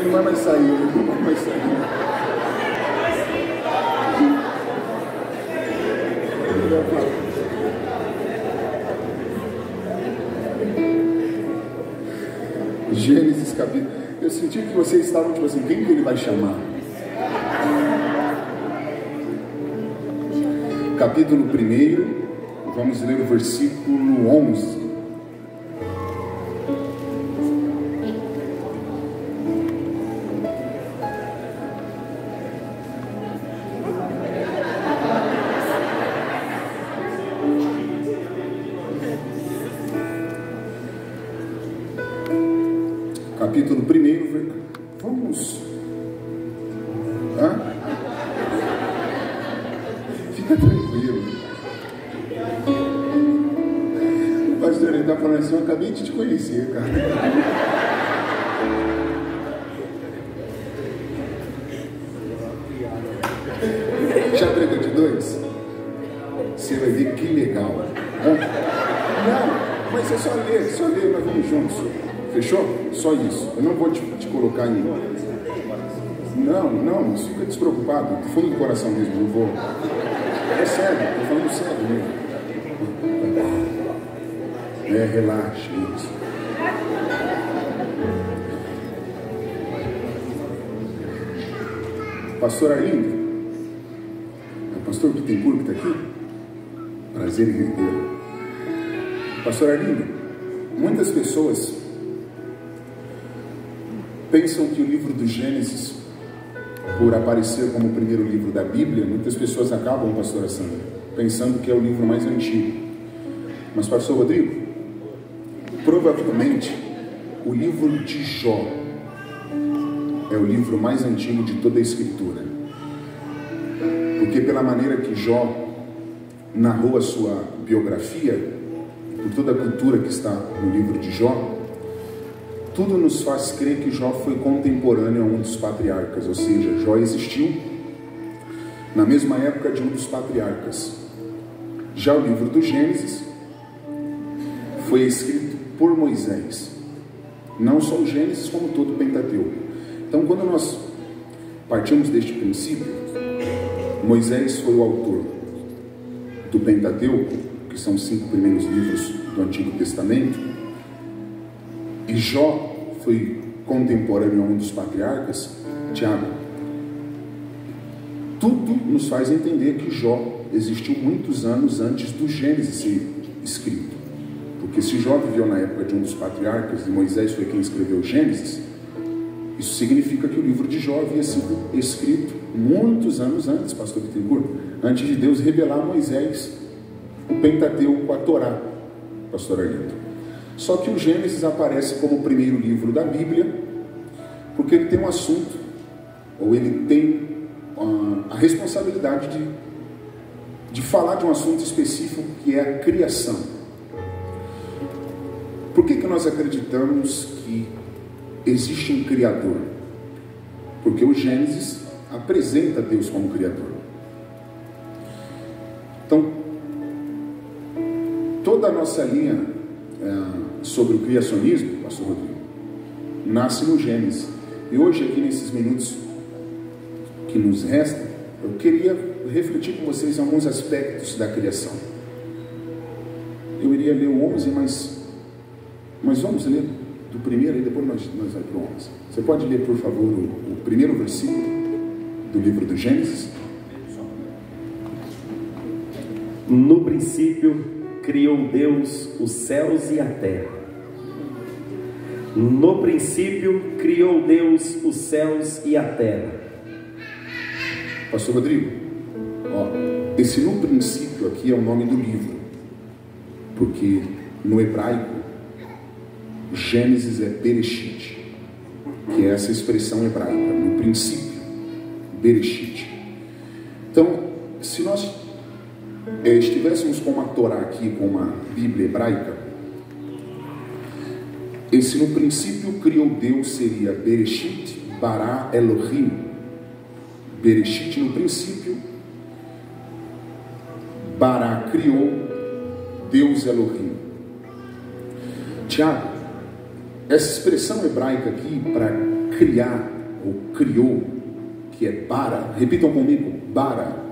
não vai mais sair, não vai mais sair. Gênesis capítulo. Eu senti que vocês estavam tipo assim, quem que ele vai chamar? Capítulo 1, vamos ler o versículo 11. Capítulo 1, vamos. Hã? Fica tranquilo. O pastor ele está falando assim, eu acabei de te conhecer, cara. Já pregou de 2? Você vai ver que legal. Hã? Não, mas é só ler, nós vamos juntos. Fechou? Só isso. Eu não vou te colocar em... Não, fica despreocupado. Do fundo do coração mesmo, eu vou... É sério, estou falando sério mesmo. Relaxa, isso. Pastor Arlindo, é o pastor Bittencourt que está aqui? Prazer em revê-lo. Pastor Arlindo, muitas pessoas pensam que o livro do Gênesis, por aparecer como o primeiro livro da Bíblia, muitas pessoas acabam, pastora Sandra, pensando que é o livro mais antigo. Mas, pastor Rodrigo, provavelmente o livro de Jó é o livro mais antigo de toda a Escritura. Porque pela maneira que Jó narrou a sua biografia, por toda a cultura que está no livro de Jó, tudo nos faz crer que Jó foi contemporâneo a um dos patriarcas, ou seja, Jó existiu na mesma época de um dos patriarcas. Já o livro do Gênesis foi escrito por Moisés, não só o Gênesis, como todo o Pentateuco. Então, quando nós partimos deste princípio, Moisés foi o autor do Pentateuco, que são os 5 primeiros livros do Antigo Testamento, e Jó foi contemporâneo a um dos patriarcas, Tiago, tudo nos faz entender que Jó existiu muitos anos antes do Gênesis ser escrito. Porque se Jó viveu na época de um dos patriarcas e Moisés foi quem escreveu o Gênesis, isso significa que o livro de Jó havia sido escrito muitos anos antes, pastor Bittencourt, antes de Deus revelar a Moisés o Pentateuco, a Torá, pastor Arlindo. Só que o Gênesis aparece como o primeiro livro da Bíblia, porque ele tem um assunto, ou ele tem a responsabilidade de falar de um assunto específico, que é a criação. Por que nós acreditamos que existe um Criador? Porque o Gênesis apresenta Deus como Criador. Então, toda a nossa linha sobre o criacionismo, pastor Rodrigo, nasce no Gênesis. E hoje, aqui nesses minutos que nos restam, eu queria refletir com vocês alguns aspectos da criação. Eu iria ler o 11, mas vamos ler do primeiro e depois nós vamos para o 11. Você pode ler, por favor, o primeiro versículo do livro do Gênesis? No princípio criou Deus os céus e a terra. No princípio criou Deus os céus e a terra. Pastor Rodrigo, esse no princípio aqui é o nome do livro, porque no hebraico Gênesis é Bereshit, que é essa expressão hebraica, no princípio, Bereshit. Então, se nós estivéssemos com uma Torá aqui, com uma Bíblia hebraica, esse no princípio criou Deus seria Bereshit bara Elohim. Bereshit no princípio, bara criou, Deus Elohim. Tiago, essa expressão hebraica aqui para criar, ou criou, que é bara. Repitam comigo, bara.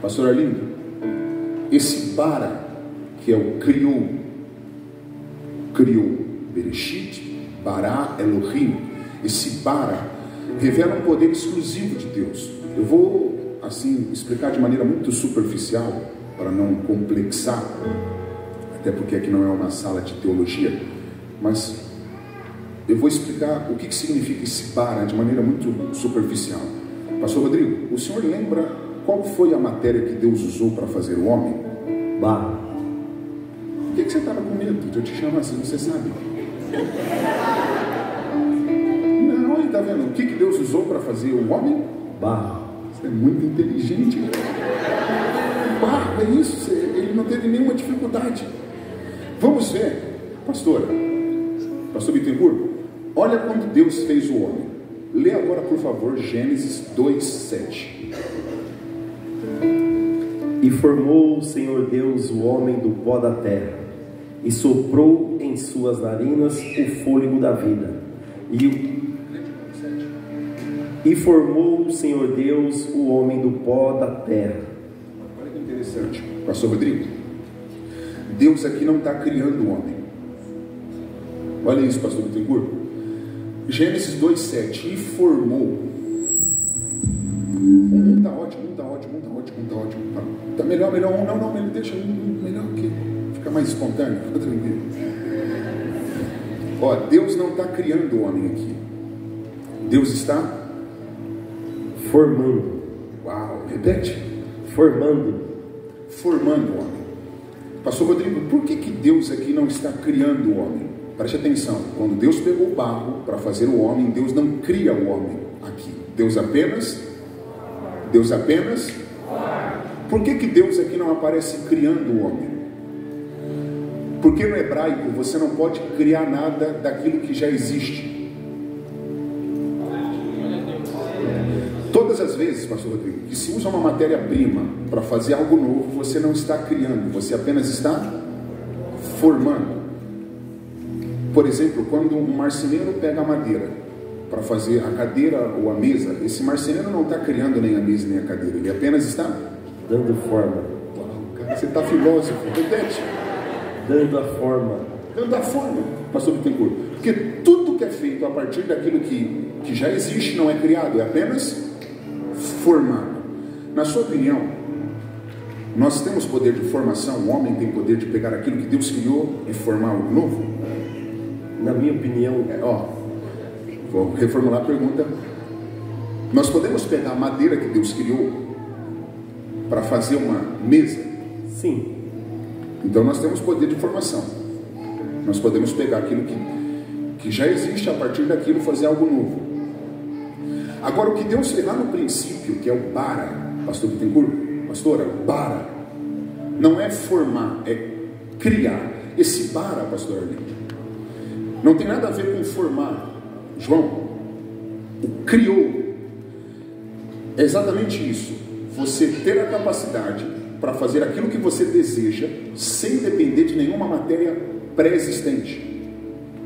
Pastor Arlindo, esse bara, que é o criou, Bereshit, bara, Elohim, esse bara, revela um poder exclusivo de Deus. Eu vou, assim, explicar de maneira muito superficial, para não complexar, até porque aqui não é uma sala de teologia, mas eu vou explicar o que significa esse bara de maneira muito superficial. Pastor Rodrigo, o senhor lembra qual foi a matéria que Deus usou para fazer o homem? Barro. Por que você estava com medo de eu te chamar assim? Você sabe? Não, aí tá vendo? O que Deus usou para fazer o homem? Barro. Você é muito inteligente. Barro, é isso. Ele não teve nenhuma dificuldade. Vamos ver, pastor Bittencourt, olha quando Deus fez o homem. Lê agora, por favor, Gênesis 2:7. E formou o Senhor Deus o homem do pó da terra, e soprou em suas narinas o fôlego da vida. E formou o Senhor Deus o homem do pó da terra. Olha que interessante, pastor Rodrigo. Deus aqui não está criando o homem. Olha isso, pastor Bittencourt. Gênesis 2:7. E formou. Tá ótimo. Tá melhor. Não, deixa melhor que fica mais espontâneo. Fica tranquilo. Ó, Deus não está criando o homem aqui. Deus está formando. Uau, repete. Formando o homem. Pastor Rodrigo, por que Deus aqui não está criando o homem? Preste atenção, quando Deus pegou o barro para fazer o homem, Deus não cria o homem aqui. Deus apenas. Por que Deus aqui não aparece criando o homem? Porque no hebraico você não pode criar nada daquilo que já existe. Todas as vezes, pastor Rodrigo, que se usa uma matéria-prima para fazer algo novo, você não está criando, você apenas está formando. Por exemplo, quando um marceneiro pega a madeira para fazer a cadeira ou a mesa, esse marceneiro não está criando nem a mesa nem a cadeira, ele apenas está dando forma. Uau, cara, você está filósofo, repete. Dando a forma, pastor Bittencourt, porque tudo que é feito a partir daquilo que já existe não é criado, é apenas formado. Na sua opinião, nós temos poder de formação? O homem tem poder de pegar aquilo que Deus criou e formar algo novo? Na minha opinião, vou reformular a pergunta. Nós podemos pegar a madeira que Deus criou para fazer uma mesa? Sim. Então nós temos poder de formação. Nós podemos pegar aquilo que já existe, a partir daquilo fazer algo novo. Agora, o que Deus fez lá no princípio, que é o bara, pastor Bittencourt, pastora, bara, não é formar, é criar. Esse bara, pastor Arlindo, não tem nada a ver com formar. João, o criou é exatamente isso. Você ter a capacidade para fazer aquilo que você deseja sem depender de nenhuma matéria pré-existente.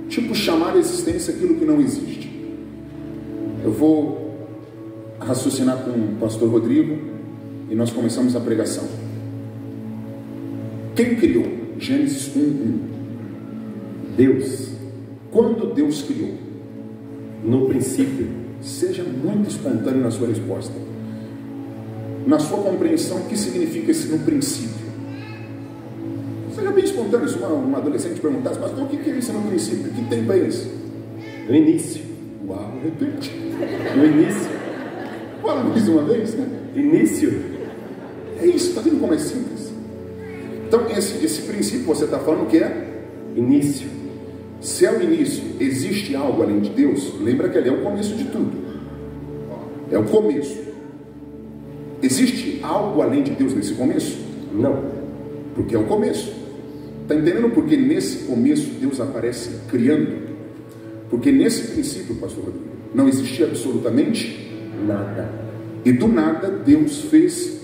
Tipo, chamar a existência aquilo que não existe. Eu vou raciocinar com o pastor Rodrigo e nós começamos a pregação. Quem criou? Gênesis 1:1. Deus. Quando Deus criou? No princípio. Seja muito espontâneo na sua resposta. Na sua compreensão, o que significa esse no princípio? Seja bem espontâneo. Se uma adolescente perguntasse, mas o que é isso no princípio? Que tempo é esse? No início. Uau, repete. No início. Fala mais uma vez, né? Início. É isso, está vendo como é simples? Então, esse princípio você está falando que é? Início. Se é o início, existe algo além de Deus? Lembra que ele é o começo de tudo. É o começo. Existe algo além de Deus nesse começo? Não. Porque é o começo. Está entendendo porque nesse começo Deus aparece criando? Porque nesse princípio, pastor Rodrigo, não existia absolutamente nada. E do nada Deus fez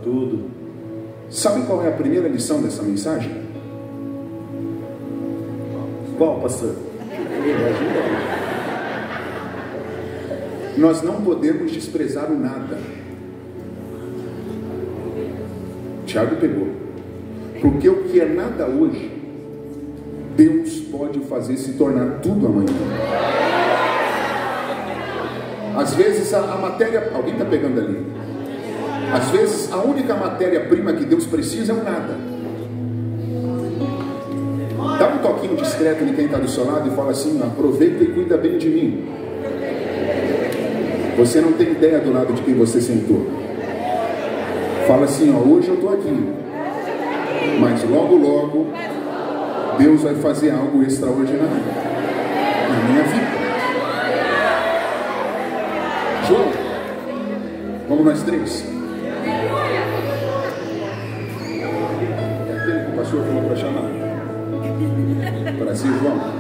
tudo. Sabe qual é a primeira lição dessa mensagem? Qual, pastor? Nós não podemos desprezar o nada. Tiago pegou. Porque o que é nada hoje, Deus pode fazer se tornar tudo amanhã. Às vezes a matéria... Alguém está pegando ali? Às vezes a única matéria-prima que Deus precisa é o nada. Dá um toquinho discreto em quem está do seu lado e fala assim: aproveita e cuida bem de mim. Você não tem ideia do lado de quem você sentou. Fala assim: ó, hoje eu estou aqui, mas logo logo Deus vai fazer algo extraordinário na minha vida. João, vamos nós três. É aquele que o pastor falou para chamar. Prazer, João.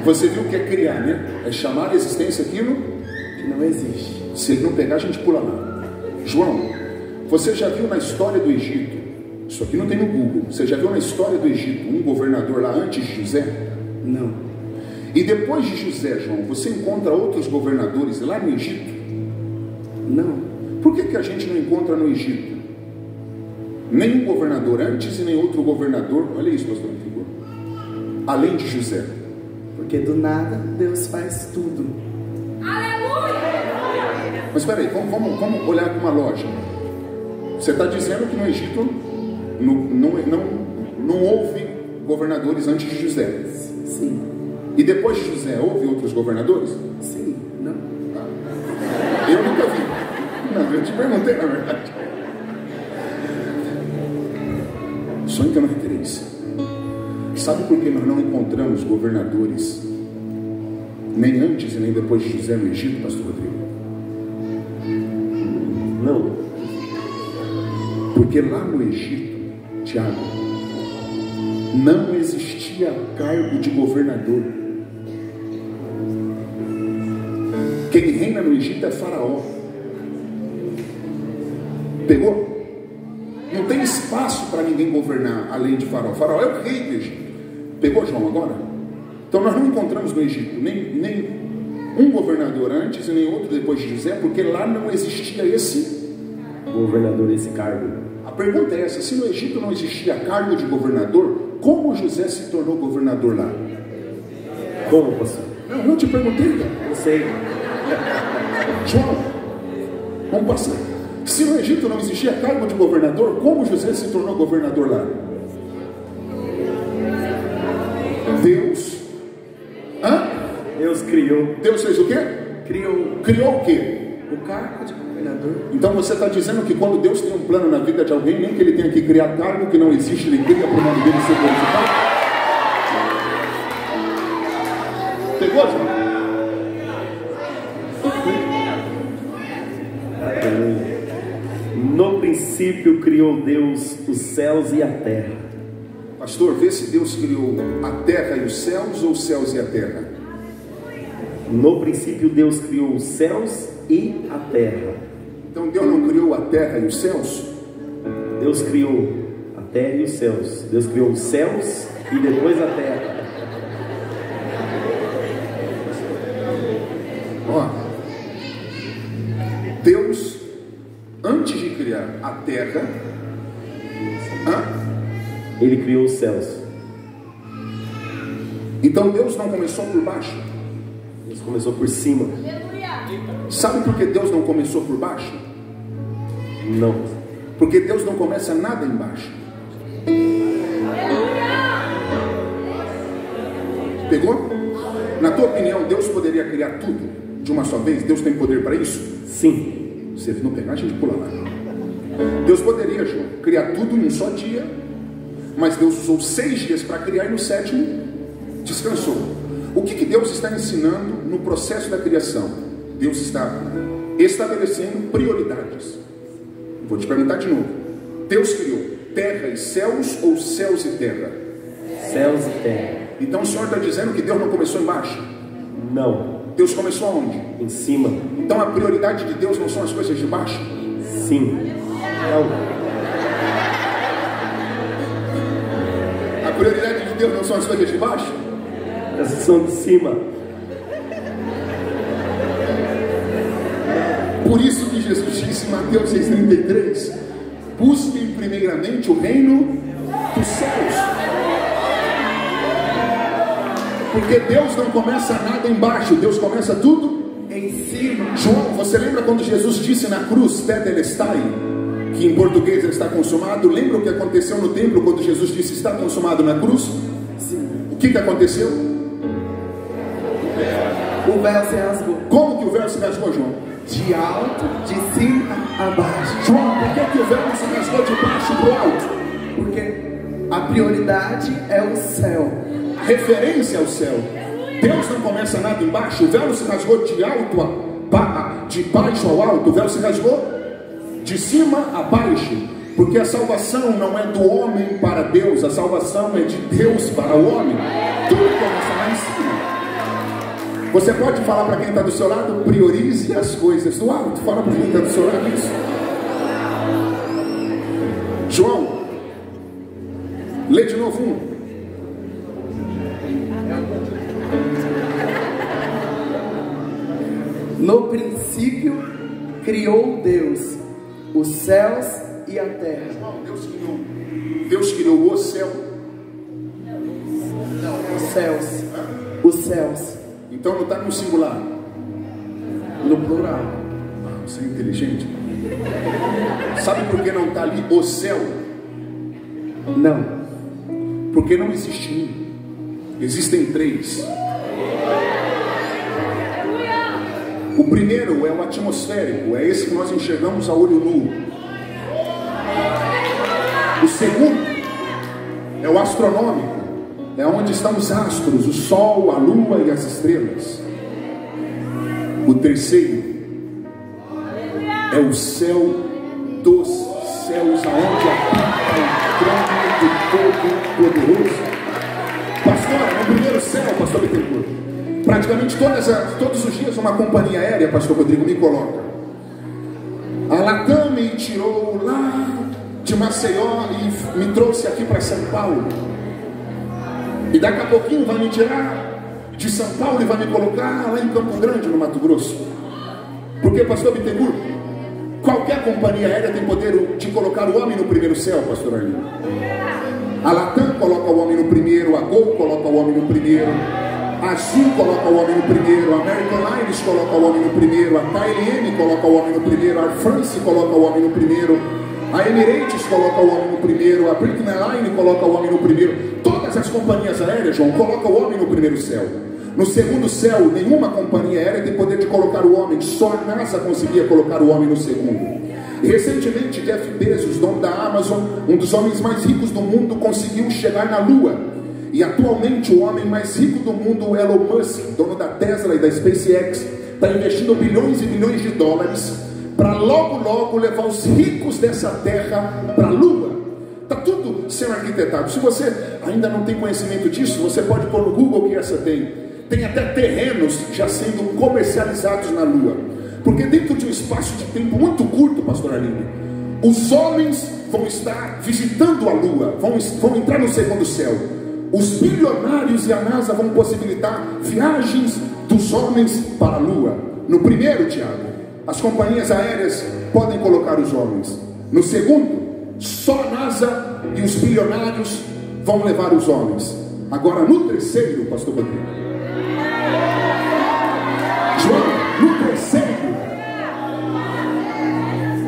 Você viu o que é criar, né? É chamar a existência aquilo que não existe. Se ele não pegar, a gente pula lá. João, você já viu na história do Egito? Isso aqui não tem no Google. Você já viu na história do Egito um governador lá antes de José? Não. E depois de José, João, você encontra outros governadores lá no Egito? Não. Por que a gente não encontra no Egito nenhum governador antes e nem outro governador? Olha isso, pastor, figura. Além de José. Porque do nada Deus faz tudo. Aleluia! Mas espera aí, vamos olhar com uma lógica. Você está dizendo que no Egito não houve governadores antes de José? Sim. E depois de José, houve outros governadores? Sim. Não. Eu nunca vi. Não, eu te perguntei, na verdade. Só então nós três. Sabe por que nós não encontramos governadores nem antes e nem depois de José no Egito, pastor Rodrigo? Não. Porque lá no Egito, Tiago, não existia cargo de governador. Quem reina no Egito é Faraó. Pegou? Não tem espaço para ninguém governar além de Faraó. Faraó é o rei do Egito. Pegou, João, agora? Então nós não encontramos no Egito nem um governador antes e nem outro depois de José, porque lá não existia esse governador, esse cargo. A pergunta é essa: se no Egito não existia cargo de governador, como José se tornou governador lá? Como, pastor? Não te perguntei, cara. Eu sei. João, vamos passar. Se no Egito não existia cargo de governador, como José se tornou governador lá? Deus. Deus criou. Deus fez o quê? Criou o quê? O cargo de governador. Então você está dizendo que quando Deus tem um plano na vida de alguém, nem que ele tenha que criar cargo que não existe, ele cria para o nome dele ser glorificado? Pegou, João? No princípio criou Deus os céus e a terra. Pastor, vê se Deus criou a terra e os céus ou os céus e a terra. No princípio Deus criou os céus e a terra. Então Deus não criou a terra e os céus? Deus criou a terra e os céus. Deus criou os céus e depois a terra. Ó, Deus, antes de criar a terra, ele criou os céus. Então Deus não começou por baixo. Deus começou por cima. Sabe por que Deus não começou por baixo? Não. Porque Deus não começa nada embaixo. Pegou? Na tua opinião, Deus poderia criar tudo de uma só vez? Deus tem poder para isso? Sim. Se ele não pegar, a gente pula lá. Deus poderia, João, criar tudo em um só dia, mas Deus usou 6 dias para criar e no 7º descansou. O que Deus está ensinando no processo da criação? Deus está estabelecendo prioridades. Vou te perguntar de novo. Deus criou terra e céus ou céus e terra? Céus e terra. Então o Senhor está dizendo que Deus não começou embaixo? Não. Deus começou aonde? Em cima. Então a prioridade de Deus não são as coisas de baixo? Sim. Não. A prioridade de Deus não são as coisas de baixo? Essas são de cima. por isso que Jesus disse em Mateus 6,33: busquem primeiramente o reino dos céus. Porque Deus não começa nada embaixo, Deus começa tudo em cima. João, você lembra quando Jesus disse na cruz, Tetelestai, que em português está consumado? Lembra o que aconteceu no templo quando Jesus disse está consumado na cruz? Sim. O que aconteceu? O véu se rasgou. Como que o véu se rasgou, João? De alto, de cima a baixo. João, por que o véu não se rasgou de baixo para o alto? Porque a prioridade é o céu. A referência é o céu. Deus não começa nada embaixo. O véu não se rasgou de baixo ao alto. O véu se rasgou de cima a baixo. Porque a salvação não é do homem para Deus. A salvação é de Deus para o homem. Tudo começa lá em cima. Você pode falar para quem está do seu lado: priorize as coisas do alto. Fala para quem está do seu lado isso. João, lê de novo um. No princípio criou Deus os céus e a terra. Deus criou o céu. Não, os céus. Os céus. Então não está no singular, no plural. Você é inteligente. Sabe por que não está ali o céu? Não. Porque não existe um. Existem três. O primeiro é o atmosférico, é esse que nós enxergamos a olho nu. O segundo é o astronômico, é onde estão os astros, o sol, a lua e as estrelas. O terceiro é o céu dos céus, aonde habita o trono do Todo-Poderoso. Pastor, no primeiro céu, pastor Bittencourt, praticamente todos os dias uma companhia aérea, pastor Rodrigo, me coloca. A Latam me tirou lá de Maceió e me trouxe aqui para São Paulo. E daqui a pouquinho vai me tirar de São Paulo e vai me colocar lá em Campo Grande, no Mato Grosso. Porque, pastor Bittencourt, qualquer companhia aérea tem poder de colocar o homem no primeiro céu, pastor Arlindo. A Latam coloca o homem no primeiro, a Gol coloca o homem no primeiro, a Azul coloca o homem no primeiro, a American Airlines coloca o homem no primeiro, a KLM coloca o homem no primeiro, a Air France coloca o homem no primeiro, a Emirates coloca o homem no primeiro, a British Airlines coloca o homem no primeiro. Todas as companhias aéreas, João, colocam o homem no primeiro céu. No segundo céu, nenhuma companhia aérea tem poder de colocar o homem, só a NASA conseguia colocar o homem no segundo. E recentemente, Jeff Bezos, dono da Amazon, um dos homens mais ricos do mundo, conseguiu chegar na Lua. E atualmente o homem mais rico do mundo, Elon Musk, dono da Tesla e da SpaceX, está investindo bilhões e bilhões de dólares para logo levar os ricos dessa terra para a Lua. Está tudo sendo arquitetado. Se você ainda não tem conhecimento disso, você pode pôr no Google que essa tem. Tem até terrenos já sendo comercializados na Lua. Porque dentro de um espaço de tempo muito curto, pastor Arlindo, os homens vão estar visitando a Lua, vão entrar no segundo céu. Os bilionários e a NASA vão possibilitar viagens dos homens para a Lua. No primeiro, Tiago, as companhias aéreas podem colocar os homens. No segundo, só a NASA e os bilionários vão levar os homens. Agora, no terceiro, pastor Rodrigo, João, no terceiro,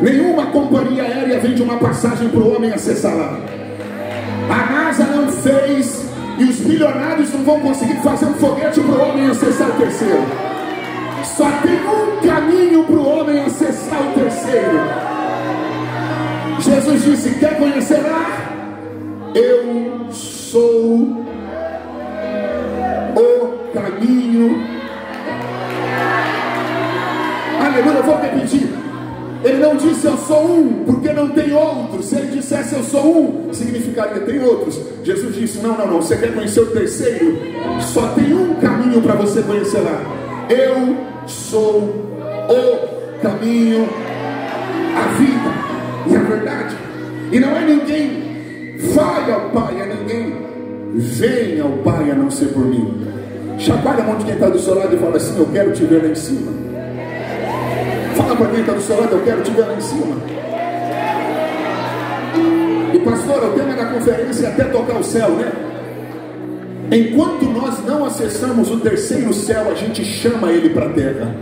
nenhuma companhia aérea vende uma passagem para o homem acessar lá. A NASA não fez e os bilionários não vão conseguir fazer um foguete para o homem acessar o terceiro. Só tem um caminho para o homem acessar o terceiro. Jesus disse: quer conhecer lá? Eu sou o caminho. Aleluia, eu vou repetir. Ele não disse eu sou um, porque não tem outro. Se ele dissesse eu sou um, significaria tem outros. Jesus disse: não, você quer conhecer o terceiro? Só tem um caminho para você conhecer lá. Eu sou o caminho, a vida e a verdade. E não é ninguém vai ao Pai, é ninguém vem ao Pai a não ser por mim. Chacoalha a mão de quem está do seu lado e fala assim: eu quero te ver lá em cima. Fala para quem está do seu lado, eu quero te ver lá em cima. E pastor, o tema da conferência é até tocar o céu, né? Enquanto nós não acessamos o terceiro céu, a gente chama ele para a terra.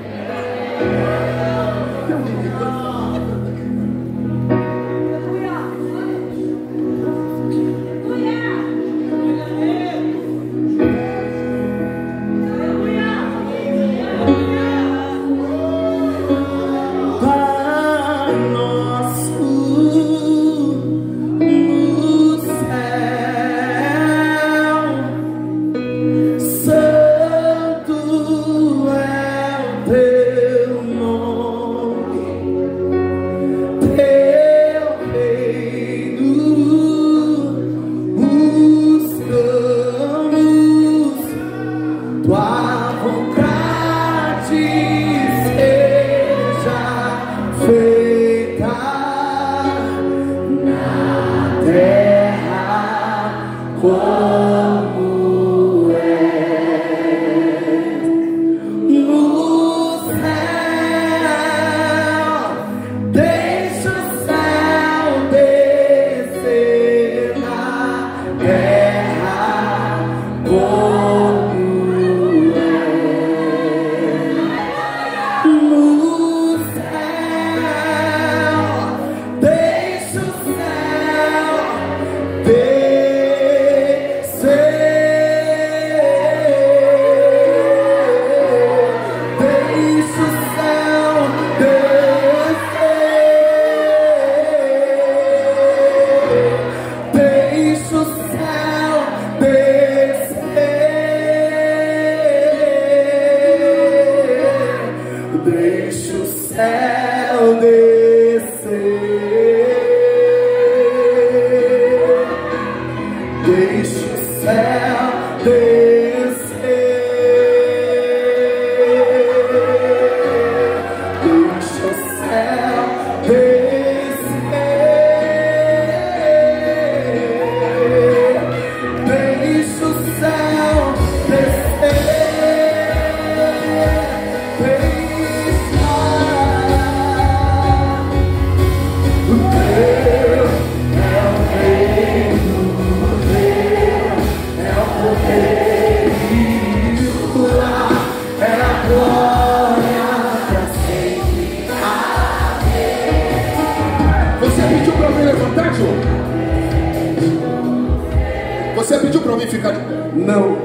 Você pediu para alguém ficar de pé? Não.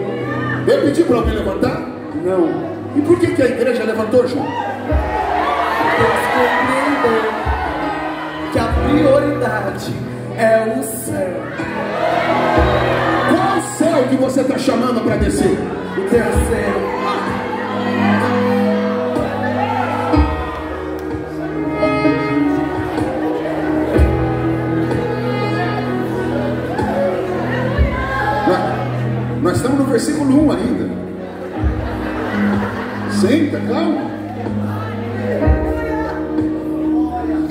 Eu pedi para alguém levantar? Não. E por que a igreja levantou, João? Deus compreendeu que a prioridade é o céu. Qual céu que você está chamando para descer? O terceiro. Nós estamos no versículo 1 ainda. Senta, calma.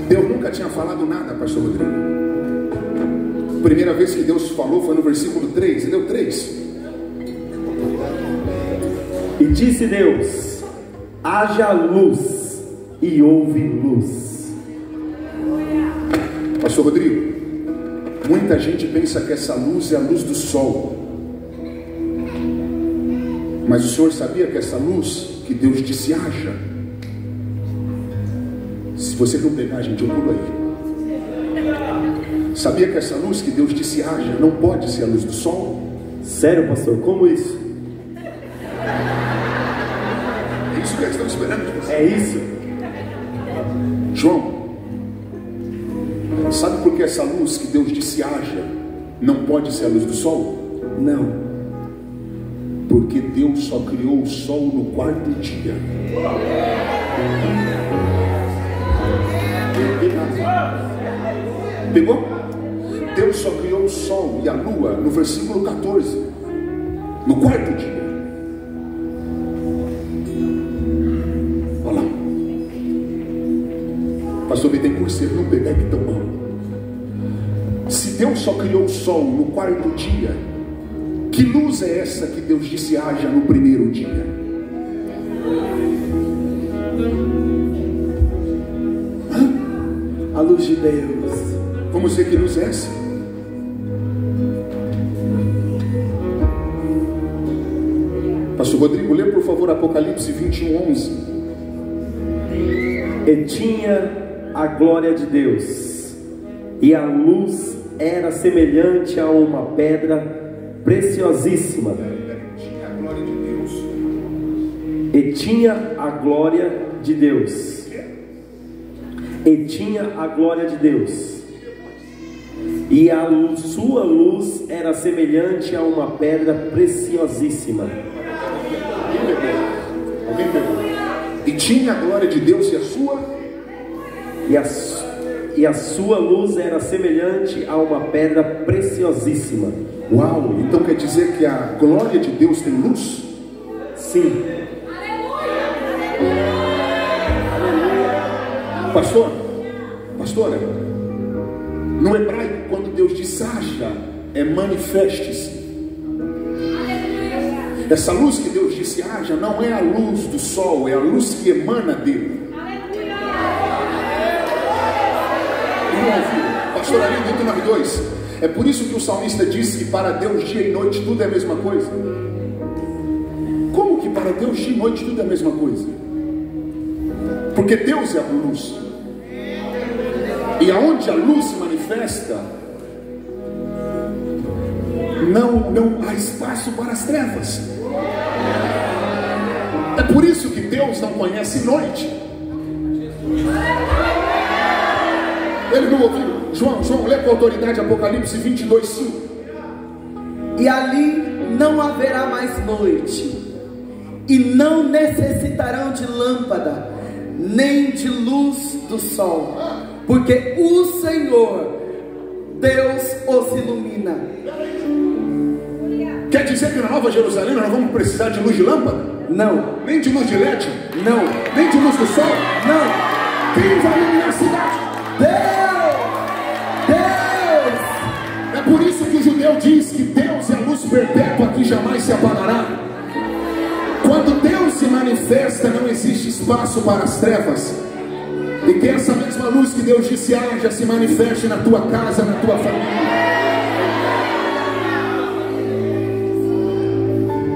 Deus nunca tinha falado nada, pastor Rodrigo. Primeira vez que Deus falou foi no versículo 3. Ele deu 3. E disse Deus: haja luz, e houve luz. Pastor Rodrigo, muita gente pensa que essa luz é a luz do sol. Mas o senhor sabia que essa luz que Deus disse haja? Se você não pegar, gente, eu pulo aí. Sabia que essa luz que Deus disse haja não pode ser a luz do sol? Sério, pastor? Como isso? É isso que eles estão esperando de você. É isso? João, sabe por que essa luz que Deus disse haja não pode ser a luz do sol? Não. Porque Deus só criou o sol no quarto dia. Pegou? Deus só criou o sol e a lua no versículo 14, no quarto dia. Olha lá. Pastor Bittencourt, se ele não pegar aqui tão bom. Se Deus só criou o sol no quarto dia, que luz é essa que Deus disse haja no primeiro dia? luz de Deus. Vamos dizer que luz é essa? Pastor Rodrigo, lê por favor Apocalipse 21:11. E tinha a glória de Deus, e a luz era semelhante a uma pedra preciosíssima. Tinha a glória de Deus. E tinha a glória de Deus. E tinha a glória de Deus. E a sua luz era semelhante a uma pedra preciosíssima. Alguém pegou? E tinha a glória de Deus e a sua? E a sua luz era semelhante a uma pedra preciosíssima. Uau! Então quer dizer que a glória de Deus tem luz? Sim. Pastora, no hebraico, quando Deus diz haja, é manifeste-se. Essa luz que Deus disse haja não é a luz do sol, é a luz que emana dele. Pastor Alinho, item 9:2. É por isso que o salmista disse que para Deus dia e noite tudo é a mesma coisa. Como que para Deus dia e noite tudo é a mesma coisa? Porque Deus é a luz. E aonde a luz se manifesta, não há espaço para as trevas. É por isso que Deus não conhece noite. Ele não ouviu. João, lê com autoridade Apocalipse 22:5. E ali não haverá mais noite, e não necessitarão de lâmpada, nem de luz do sol, porque o Senhor Deus os ilumina. Quer dizer que na Nova Jerusalém nós não vamos precisar de luz de lâmpada? Não, Nem de luz de LED? não, Nem de luz do sol? não. Quem vai iluminar a cidade? Deus! Deus! É por isso que o judeu diz que Deus é a luz perpétua que jamais se apagará. Quando Deus se manifesta, não existe espaço para as trevas. E que essa mesma luz que Deus disse haja se manifeste na tua casa, na tua família.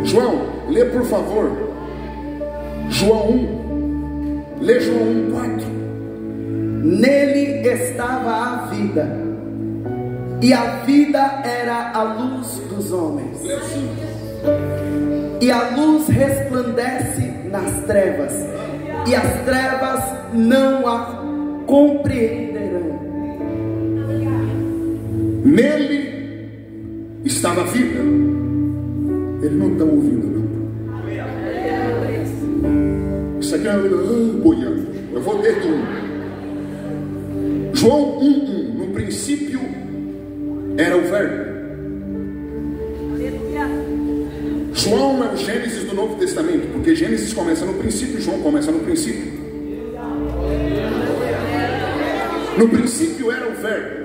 João, lê por favor João 1. Lê João 1:4. Nele estava a vida, e a vida era a luz dos homens. E a luz resplandece nas trevas, e as trevas não a compreenderão. Nele estava a vida. Eles não estão ouvindo, não. Isso aqui é boiando. Eu vou desde um. João 1:1. No princípio era o verbo. João é o Gênesis do Novo Testamento, porque Gênesis começa no princípio, João começa no princípio. No princípio era o verbo,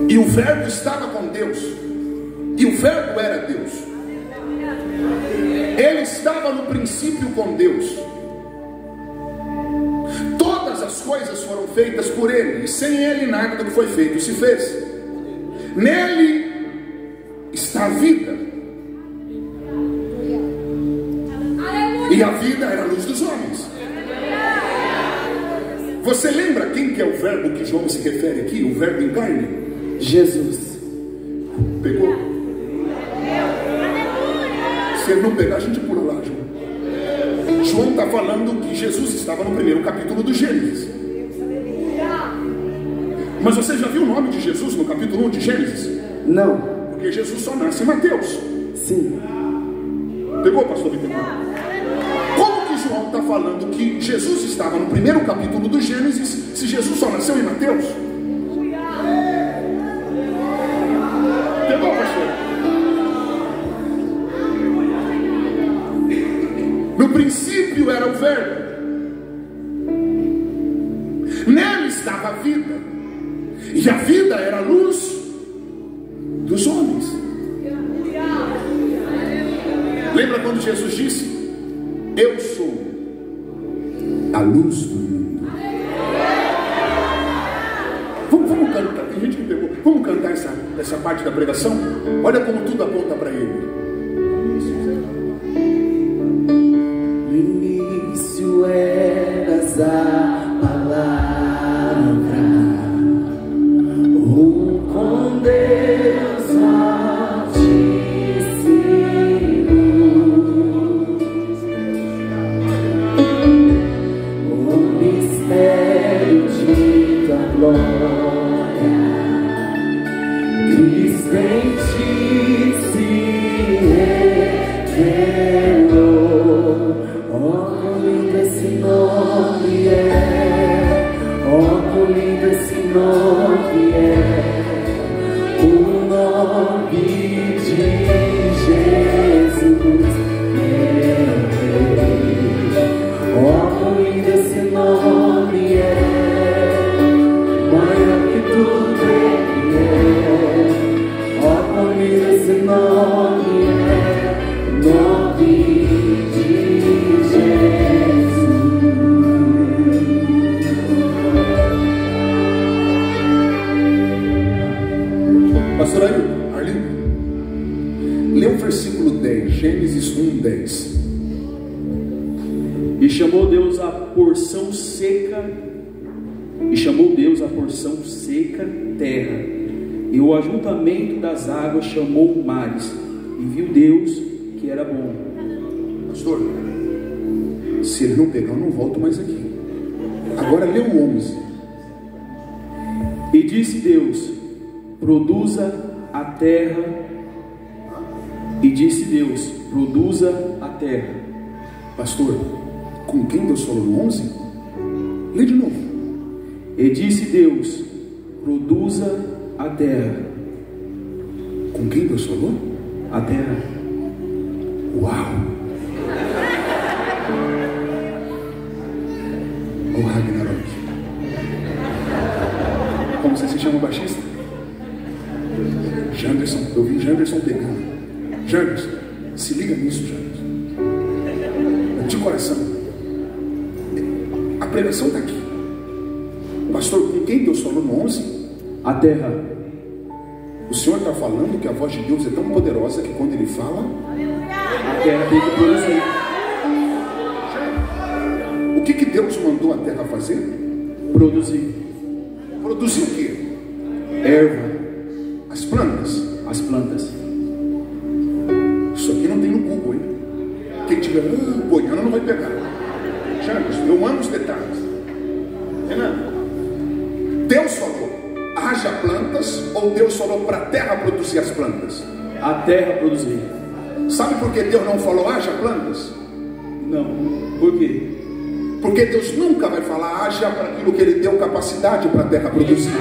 e o verbo estava com Deus, e o verbo era Deus. Ele estava no princípio com Deus. Todas as coisas foram feitas por ele, e sem ele nada do que foi feito se fez. Nele está a vida, e a vida era a luz dos homens. Você lembra quem que é o verbo que João se refere aqui? O verbo em carne? Jesus. Pegou? Se ele não pegar, a gente pula lá, João. João está falando que Jesus estava no primeiro capítulo do Gênesis. Mas você já viu o nome de Jesus no capítulo 1 de Gênesis? Não. Porque Jesus só nasce em Mateus. Sim. Pegou, pastor Vitor? Como que João está falando que Jesus estava no primeiro capítulo do Gênesis, se Jesus só nasceu em Mateus? Pegou, pastor? No princípio era o verbo, nele estava a vida, e a vida era a luz dos homens. Lembra quando Jesus disse: eu sou a luz do mundo. Vamos cantar, tem gente que pegou. Vamos cantar essa parte da pregação? Olha como tudo aponta para ele. No início eras a palavra, com Deus altíssimo, o mistério de tua glória, Cristo em ti se revelou. Oh, quão lindo esse nome é, oh, quão lindo esse nome é, o nome de Jesus, meu Rei. Oh, quão lindo esse nome é, maior que tudo ele é. Oh, quão lindo esse nome é, nome de Jesus. Pastor Arlindo, lê o versículo 10, Gênesis 1:10. E chamou Deus a porção seca, terra, e o ajuntamento das águas chamou mares, e viu Deus que era bom. Pastor, se ele não pegar, eu não volto mais aqui. Agora lê o 11. E disse Deus: produza a terra. E disse Deus: produza a terra. Pastor, com quem Deus falou no 11? Lê de novo. E disse Deus: produza a terra. Com quem Deus falou? A terra. Uau! O Ragnarok. Como você se chama, baixista? Janderson. Eu vi Janderson pegando. Janderson, se liga nisso, Janderson. De coração. A pregação está aqui. Pastor, com quem Deus falou no 11? A terra. O Senhor está falando que a voz de Deus é tão poderosa que quando Ele fala, a terra tem que produzir. O que Deus mandou a terra fazer? Produzir. Produzir o quê? Erva. As plantas. As plantas. Isso aqui não tem no Google, hein? Quem tiver boiando não vai pegar. Charles, eu amo os detalhes. Renan, Deus falou, haja plantas, ou Deus falou para a terra produzir as plantas? A terra produzir. Sabe por que Deus não falou haja plantas? Não. Por quê? Porque Deus nunca vai falar haja para aquilo que Ele deu capacidade para a terra produzir.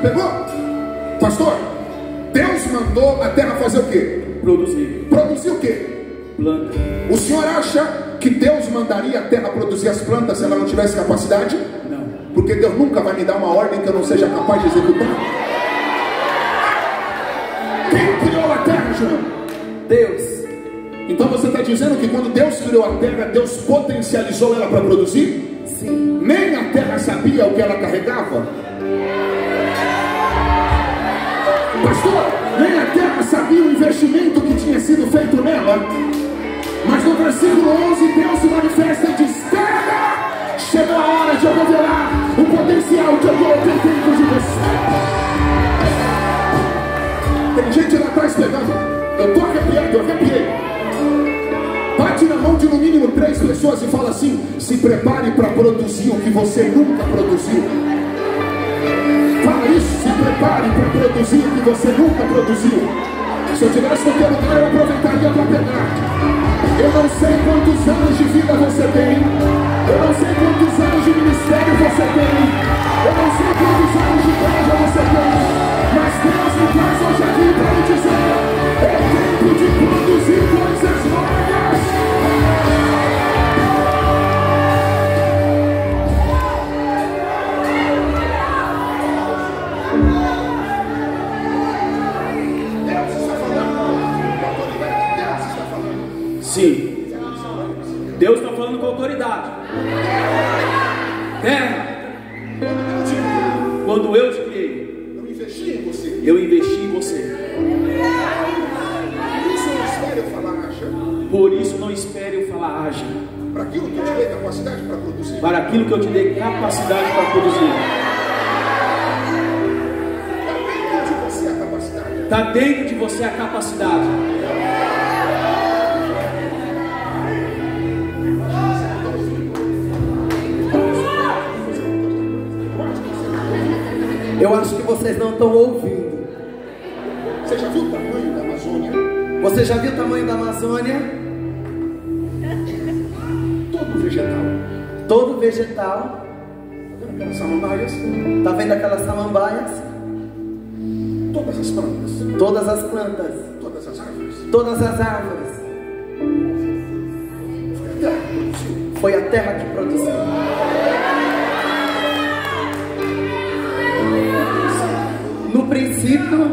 Pegou? Pastor, Deus mandou a terra fazer o quê? Produzir. Produzir o quê? Planta. O senhor acha que Deus mandaria a terra produzir as plantas se ela não tivesse capacidade? Não. Porque Deus nunca vai me dar uma ordem que eu não seja capaz de executar. Quem criou a terra, João? Deus. Então você está dizendo que quando Deus criou a terra, Deus potencializou ela para produzir? Sim. Nem a terra sabia o que ela carregava. Pastor, nem a terra sabia o investimento que tinha sido feito nela. Mas no versículo 11, Deus se manifesta e diz: terra, chegou a hora de eu revelar o potencial que eu coloquei dentro de você. Tem gente lá atrás pegando. Eu estou arrepiado, eu arrepiei. Bate na mão de no mínimo 3 pessoas e fala assim: se prepare para produzir o que você nunca produziu. Fala isso, se prepare para produzir o que você nunca produziu. Se eu tivesse no teu lugar, eu aproveitaria para pegar. Eu não sei quantos anos de vida você tem. Eu não sei quantos anos de ministério você tem. Eu não sei quantos anos de igreja você tem. Mas Deus me traz hoje aqui para me dizer: é tempo de produzir coisas novas. Deus está falando. autoridade. Terra, quando eu te criei, Eu investi em você. eu investi em você. Isso não espere eu falar, acha. Por isso não espere eu falar haja. Para aquilo que eu te dei capacidade para produzir. Para aquilo que eu te dei capacidade para produzir. Está dentro de você a capacidade. Está dentro de você a capacidade. Eu acho que vocês não estão ouvindo. Você já viu o tamanho da Amazônia? Você já viu o tamanho da Amazônia? Todo vegetal. Todo vegetal. Tá vendo aquelas samambaias? Tá vendo aquelas samambaias? Todas as plantas. Todas as plantas. Todas as árvores. Todas as árvores. Foi a terra que produziu. No princípio,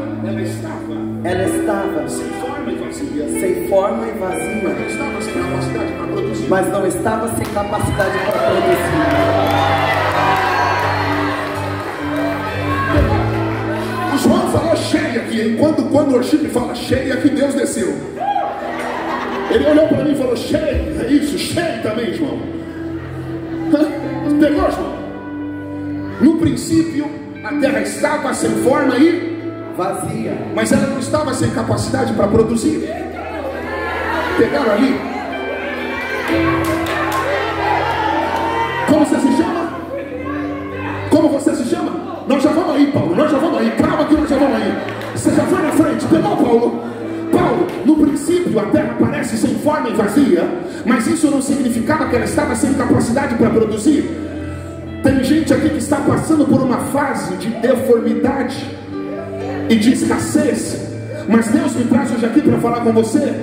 ela estava sem forma e vazia. sem forma e vazia, Mas não estava sem capacidade para produzir. mas não estava sem capacidade para produzir. O João falou cheia aqui. Quando o worship fala cheia, que Deus desceu. Ele olhou para mim e falou: cheia, é isso, cheia também, João. Pegou, João? No princípio, a terra estava sem forma e Vazia. mas ela não estava sem capacidade para produzir. Pegaram ali? Como você se chama? Como você se chama? Nós já vamos aí, Paulo. Nós já vamos aí. Calma que nós já vamos aí. Você já foi na frente. Pegou, Paulo? Paulo, no princípio a terra parece sem forma e vazia, mas isso não significava que ela estava sem capacidade para produzir. Tem gente aqui que está passando por uma fase de deformidade e de escassez, mas Deus me traz hoje aqui para falar com você.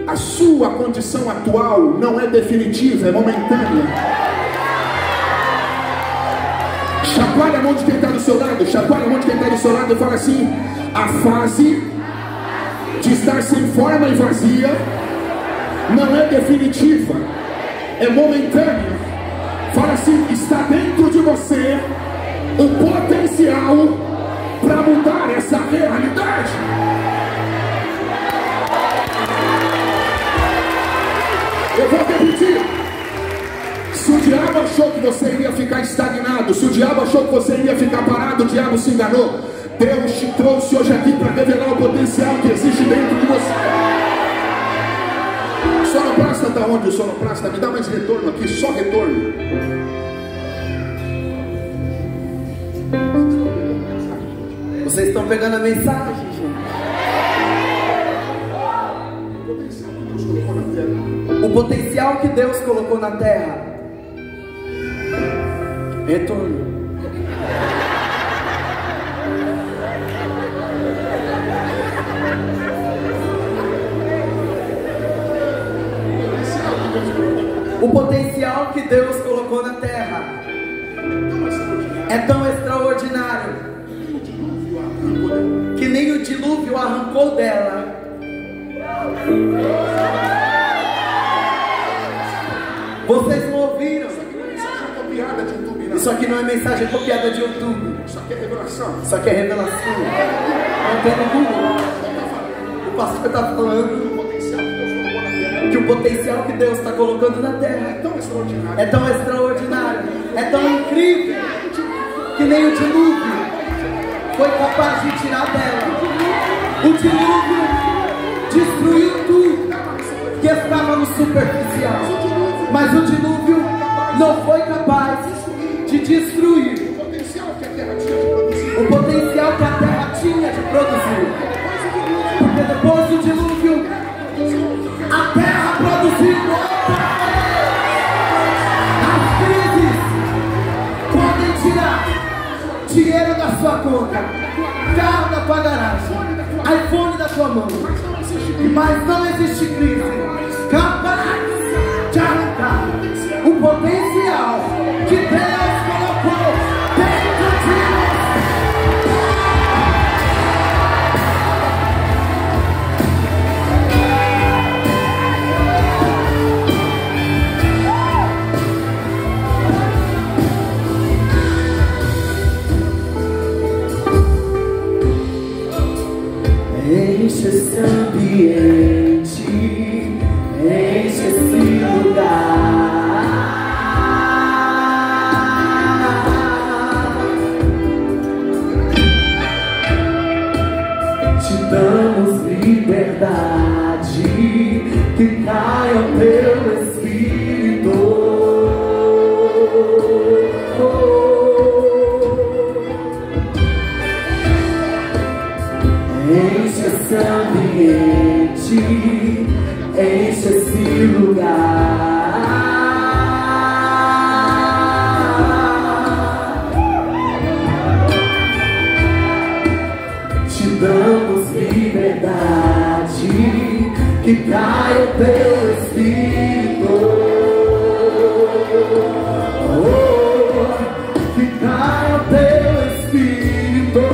A sua condição atual não é definitiva, é momentânea. Chacoalha a mão de quem está do seu lado, chacoalha a mão de quem está do seu lado e fala assim: a fase de estar sem forma e vazia não é definitiva, é momentânea. Fala assim: está dentro de você o potencial para mudar essa realidade. Eu vou repetir. Se o diabo achou que você iria ficar estagnado, se o diabo achou que você iria ficar parado, o diabo se enganou. Deus te trouxe hoje aqui para revelar o potencial que existe dentro de você. O sonoplasta está onde? O sonoplasta? Me dá mais retorno aqui, só retorno. Vocês estão pegando a mensagem, gente. O potencial que Deus colocou na terra. Retorno. O potencial que Deus colocou na terra é tão extraordinário que nem o dilúvio arrancou dela. Vocês não ouviram? Isso aqui não é mensagem copiada de YouTube. Isso aqui é revelação. Isso aqui é revelação. Não tem no Google. O pastor está falando que o potencial que Deus está colocando na terra É tão extraordinário. é tão extraordinário, é tão incrível, que nem o dilúvio foi capaz de tirar dela. O dilúvio destruiu tudo que estava no superficial, mas o dilúvio não foi capaz de destruir o potencial que a terra tinha de produzir. Porque depois do dilúvio, a terra produziu outra. As crises podem tirar dinheiro da sua conta, carro da tua garagem, iPhone da tua mão, mas não existe crise capaz de arrancar o potencial que Deus colocou dentro de nós. ambiente, enche esse lugar. Te damos liberdade, que caia o teu Espírito. Enche esse ambiente, enche esse lugar. Te damos liberdade, que caia o teu Espírito. Que caia o teu Espírito.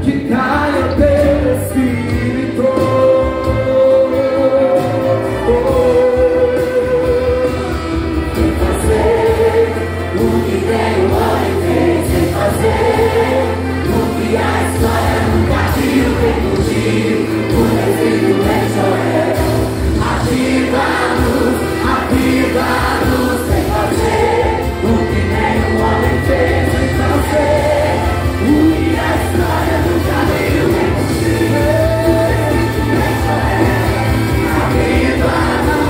Que caia o teu Espírito. Vem fazer o que tem o homem fez. Vem fazer o que a história nunca viu. Vem fugir o Espírito em Joel. Aviva-nos, aviva-nos. Vem fazer o que nem o homem fez. Vem fazer o que a história nunca viu. Vem fugir o Espírito em Joel. Aviva-nos.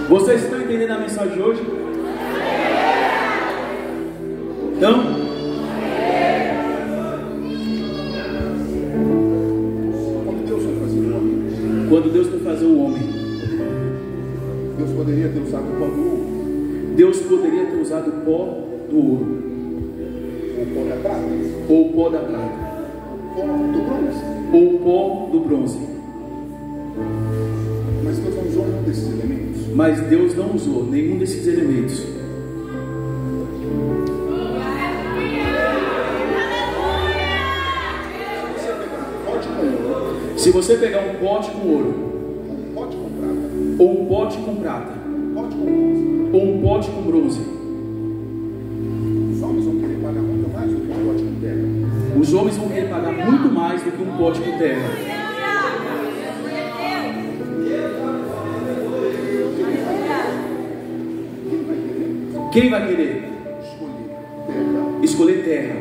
Vocês estão entendendo a mensagem de hoje? Então, quando Deus foi fazer o homem, Deus poderia ter usado o pó do ouro, Deus poderia ter usado o pó do ouro, o pó da prata, ou o pó da prata, o pó do bronze, ou o pó do bronze. mas Deus não usou nenhum desses elementos. Mas Deus não usou nenhum desses elementos. Se você pegar um pote com ouro, Um pote com prata, ou um pote com prata, um pote com bronze, ou um pote com bronze, os homens vão querer pagar muito mais do que um pote com terra. os homens vão querer pagar muito mais do que um pote com terra. Quem vai querer Quem vai querer? escolher terra escolher terra.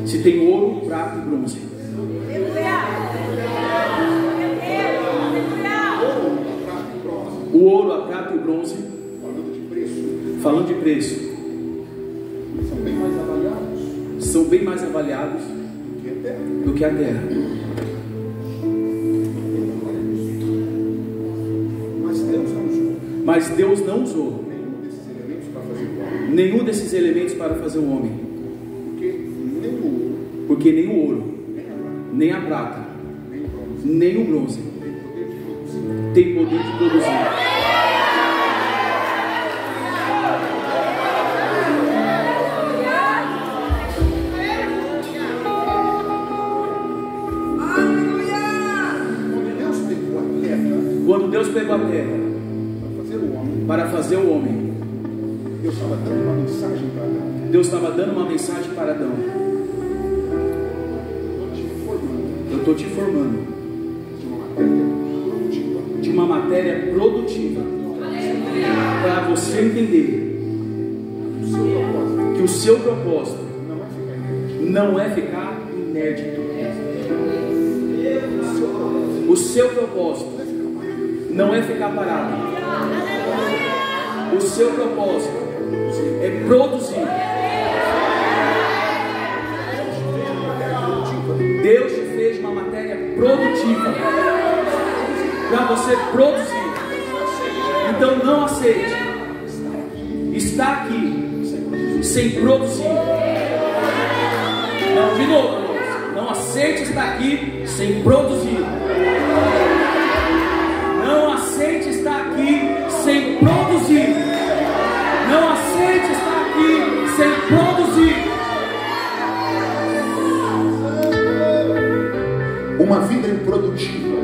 Se tem ouro, prata e bronze. O ouro, a prata e o bronze, falando de preço, são bem mais avaliados do que a terra. Mas Deus não usou nenhum desses elementos para fazer o homem. Porque nem o ouro, nem a prata, nem o bronze tem poder de produzir. Quando Deus pegou a terra para fazer o homem, Deus estava dando uma mensagem para Adão. Deus estava dando uma mensagem para Adão. Eu estou te formando de uma matéria produtiva para você entender que o seu propósito não é ficar inédito. O seu propósito não é ficar parado. O seu propósito é produzir. Deus te fez uma matéria produtiva para você produzir. Então não aceite estar aqui sem produzir. Não, de novo, não aceite estar aqui sem produzir. Não aceite estar aqui sem produzir. Não aceite estar aqui sem produzir. Uma vida improdutiva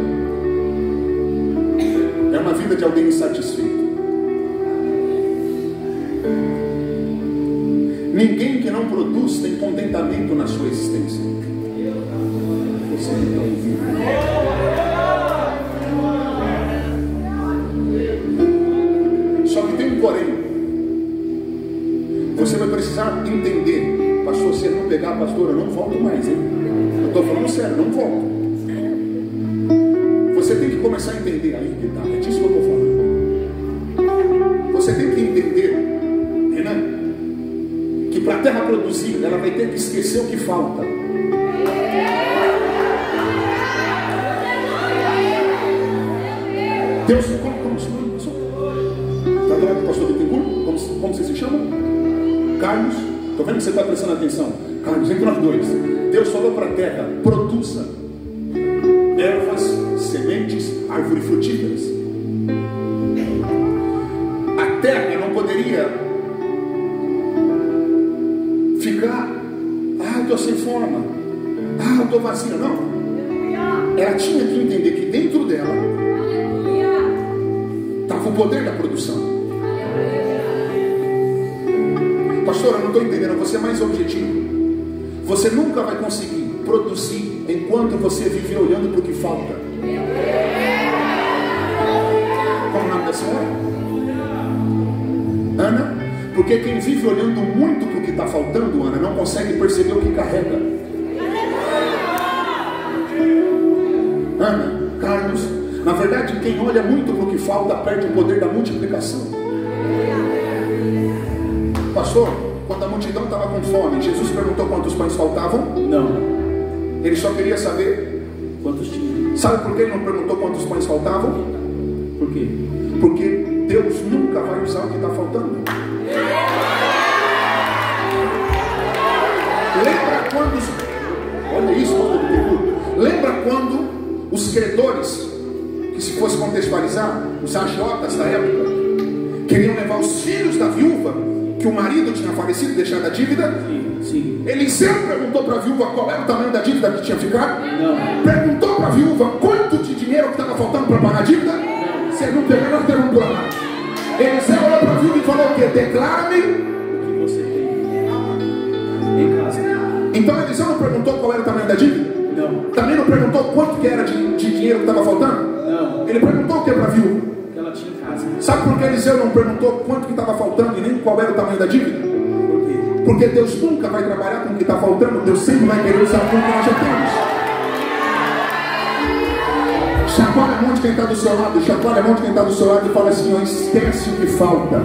é uma vida de alguém insatisfeito. Ninguém que não produz tem contentamento na sua existência. Você não está ouvindo? Só que tem um porém. Você vai precisar entender. Pastor, se ele não pegar, pastor, eu não volto mais, hein? Eu estou falando sério, não volto. Você tem que começar a entender aí, que tá? É disso que eu estou falando. Você tem que entender, Renan, que para a terra produzir, ela vai ter que esquecer o que falta. Deus, como se chama? Está do lado do pastor Bittencourt? Como você se chama? Carlos. Estou vendo que você está prestando atenção. Carlos, entre nós dois. Deus falou para a terra: produza ervas, sementes, árvores frutíferas. A terra não poderia ficar, eu estou sem forma, eu estou vazia. Não. Ela tinha que entender que dentro dela estava o poder da produção. Pastor, eu não estou entendendo. Eu vou ser mais objetivo. Você nunca vai conseguir produzir enquanto você viver olhando para o que falta. Qual é o nome da senhora? Ana. Porque quem vive olhando muito para o que está faltando, Ana, não consegue perceber o que carrega. Ana, Carlos, na verdade, quem olha muito para o que falta perde o poder da multiplicação. Pastor, quando a multidão estava com fome, Jesus perguntou quantos pães faltavam? Não. Ele só queria saber quantos tinha. Sabe por que ele não perguntou quantos pães faltavam? Por quê? Porque Deus nunca vai usar o que está faltando. Lembra quando olha isso, lembra quando os credores, que se fosse contextualizar, os agiotas da época, queriam levar os filhos da viúva, que o marido tinha falecido e deixado a dívida? Sim. Eliseu perguntou para a viúva qual era o tamanho da dívida que tinha ficado? Não. Perguntou para a viúva quanto de dinheiro que estava faltando para pagar a dívida? Não. Você não pegou, nós temos um problema. Eliseu olhou para a viúva e falou o quê? Declara-me o que você tem em casa. Então Eliseu não perguntou qual era o tamanho da dívida? Não. Também não perguntou quanto que era de dinheiro que estava faltando? Não. Ele perguntou o que para a viúva? Que ela tinha em casa. Sabe por que Eliseu não perguntou quanto que estava faltando e nem qual era o tamanho da dívida? Por quê? Porque Deus nunca vai trabalhar com o que está faltando. Deus sempre vai querer usar aquilo que nós já temos. Chacoalha a mão de quem está do seu lado. Chacoalha a mão de quem está do seu lado e fala assim: ó, esquece o que falta.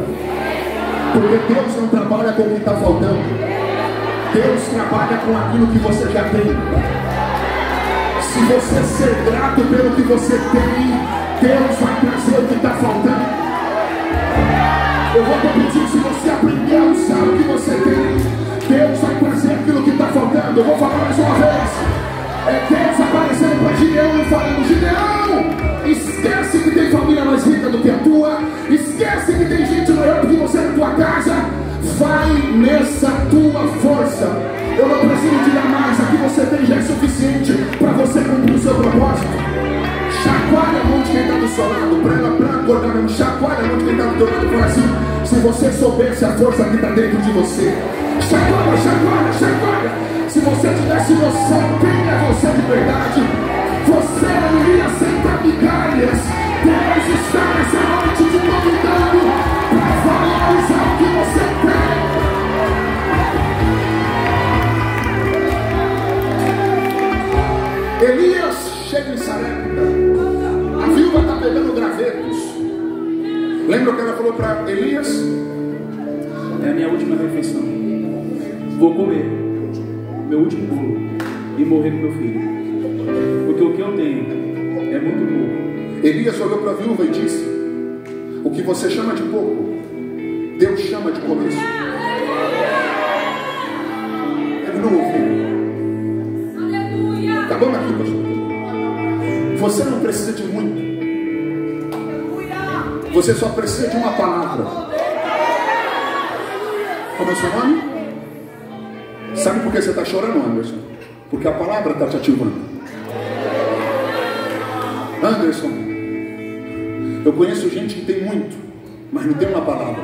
Porque Deus não trabalha com o que está faltando. Deus trabalha com aquilo que você já tem. Se você ser grato pelo que você tem, Deus vai trazer o que está faltando. Eu vou repetir: se você aprender a usar o que você tem, Deus vai trazer aquilo que está faltando. Eu vou falar mais uma vez. É Deus aparecendo para Gideão e falando: Gideão, esquece que tem família mais rica do que a tua. Esquece que tem gente maior do que você na tua casa. Vai nessa tua força. Eu não preciso te dar mais. Aqui você tem já é suficiente para você cumprir o seu propósito. Chacoalha a mão de quem está do seu lado. Para acordar mesmo. Chacoalha a mão de quem está do teu lado e fala assim: se você soubesse a força que está dentro de você. Chacoalha, chacoalha, chacoalha. Se você tivesse noção quem é você de verdade, você não iria aceitar migalhas. Deus está nessa noite te convidando para valorizar o que você tem. Elias chega em Sarepta. A viúva está pegando gravetos. Lembra o que ela falou para Elias? É a minha última refeição. Vou comer meu último bolo e morrer com meu filho. Porque o que eu tenho é muito pouco. Elias olhou para a viúva e disse: o que você chama de pouco, Deus chama de começo. Ele não ouviu. Tá bom aqui, pastor? Você não precisa de muito. Você só precisa de uma palavra. Como é o seu nome? Sabe por que você está chorando, Anderson? Porque a palavra está te ativando. Anderson, eu conheço gente que tem muito, mas não tem uma palavra.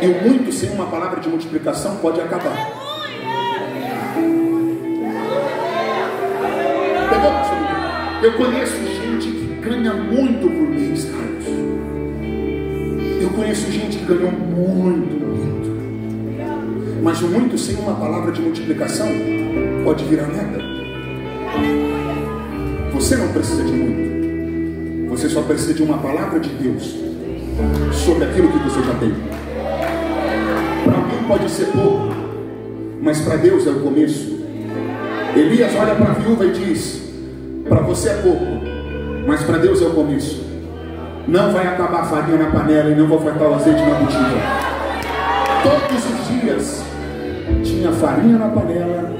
E o muito sem uma palavra de multiplicação pode acabar. Pegou, pastor? Eu conheço gente que ganha muito por mês, Carlos. Eu conheço gente que ganhou muito. Mas o muito sem uma palavra de multiplicação pode virar nada. Você não precisa de muito. Você só precisa de uma palavra de Deus sobre aquilo que você já tem. Para alguém pode ser pouco, mas para Deus é o começo. Elias olha para a viúva e diz: para você é pouco, mas para Deus é o começo. Não vai acabar a farinha na panela e não vai faltar o azeite na botija. Todos os dias tinha farinha na panela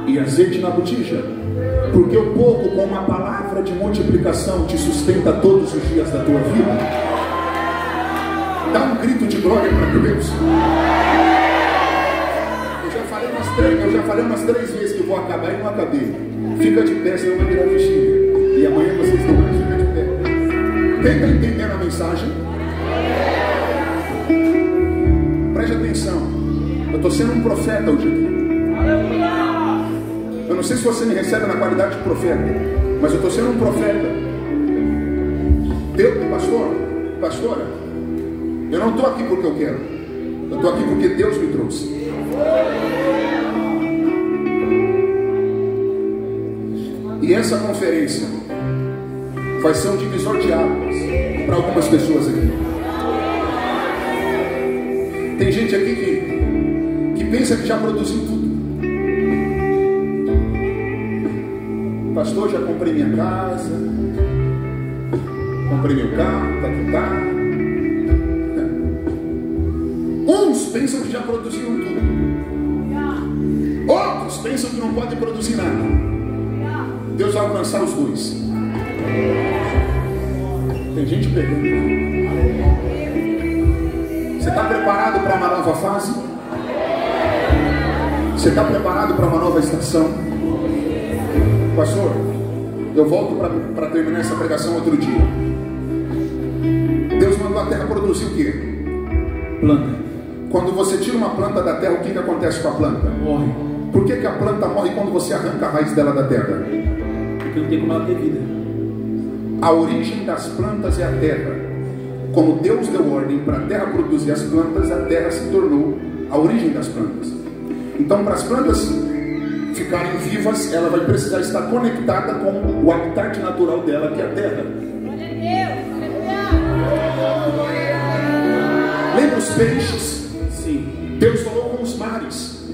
e azeite na botija. Porque o pouco com uma palavra de multiplicação te sustenta todos os dias da tua vida. Dá um grito de glória para Deus. Eu já falei umas 3 vezes que eu vou acabar e não acabei. Fica de pé, senão vai virar bexiga. E amanhã vocês não vão ficar de pé. Quem está entendendo a mensagem? Preste atenção. Eu estou sendo um profeta hoje aqui. Eu não sei se você me recebe na qualidade de profeta, mas eu estou sendo um profeta. Deus, pastora, eu não estou aqui porque eu quero. Eu estou aqui porque Deus me trouxe. E essa conferência vai ser um divisor de águas para algumas pessoas aqui. Tem gente aqui que pensa que já produziu tudo. Pastor, já comprei minha casa, comprei meu carro, tá quitado. Uns pensam que já produziram tudo. Outros pensam que não podem produzir nada. Deus vai alcançar os dois. Tem gente pegando. Você está preparado para uma nova fase? Você está preparado para uma nova estação? Pastor, eu volto para terminar essa pregação outro dia. Deus mandou a terra produzir o quê? Planta. Quando você tira uma planta da terra, o que acontece com a planta? Morre. Por que a planta morre quando você arranca a raiz dela da terra? Porque não tem como ela ter vida. A origem das plantas é a terra. Como Deus deu ordem para a terra produzir as plantas, a terra se tornou A origem das plantas. Então, para as plantas ficarem vivas, ela vai precisar estar conectada com o habitat natural dela, que é a terra. Lembra os peixes? Sim. Deus falou com os mares: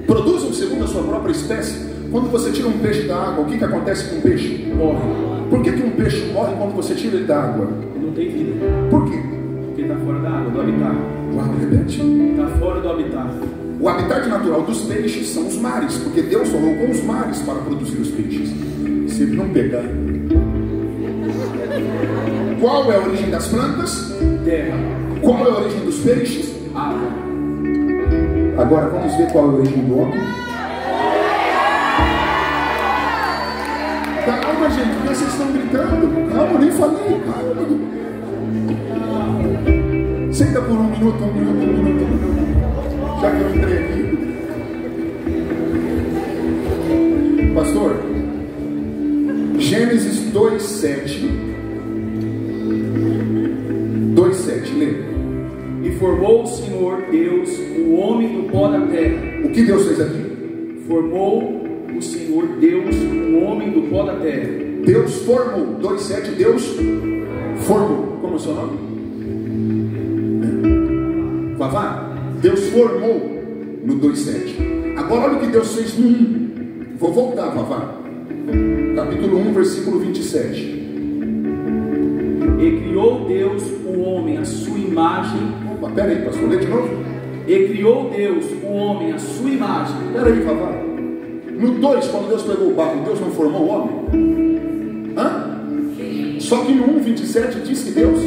produzam segundo a sua própria espécie. Quando você tira um peixe da água, o que acontece com o peixe? Morre. Por que um peixe morre quando você tira ele da água? Ele não tem vida. Por quê? Porque está fora da água, do habitat. Uau, repete. Está fora do habitat. O habitat natural dos peixes são os mares, porque Deus falou com os mares para produzir os peixes. Se ele não pegar. Qual é a origem das plantas? Terra. Qual é a origem dos peixes? Água. Agora vamos ver qual é a origem do homem. Calma, gente, por que vocês estão gritando? Calma, eu nem falei, calma. Senta por um minuto. Já que eu entrei aqui. Pastor, Gênesis 2:7. 2:7, lê. E formou o Senhor Deus o homem do pó da terra. O que Deus fez aqui? Formou o Senhor Deus o homem do pó da terra. Deus formou. 2:7, Deus formou. Como é o seu nome? Vavá. Deus formou no 2:7. Agora olha o que Deus fez no 1. Vou voltar, Vavá. Capítulo 1, versículo 27. E criou Deus o homem à sua imagem. Opa, pera aí, pastor, lê de novo. E criou Deus o homem à sua imagem. Pera aí, Vavá. No 2, quando Deus pegou o barro, Deus não formou o homem? Hã? Só que no 1, 27 diz que Deus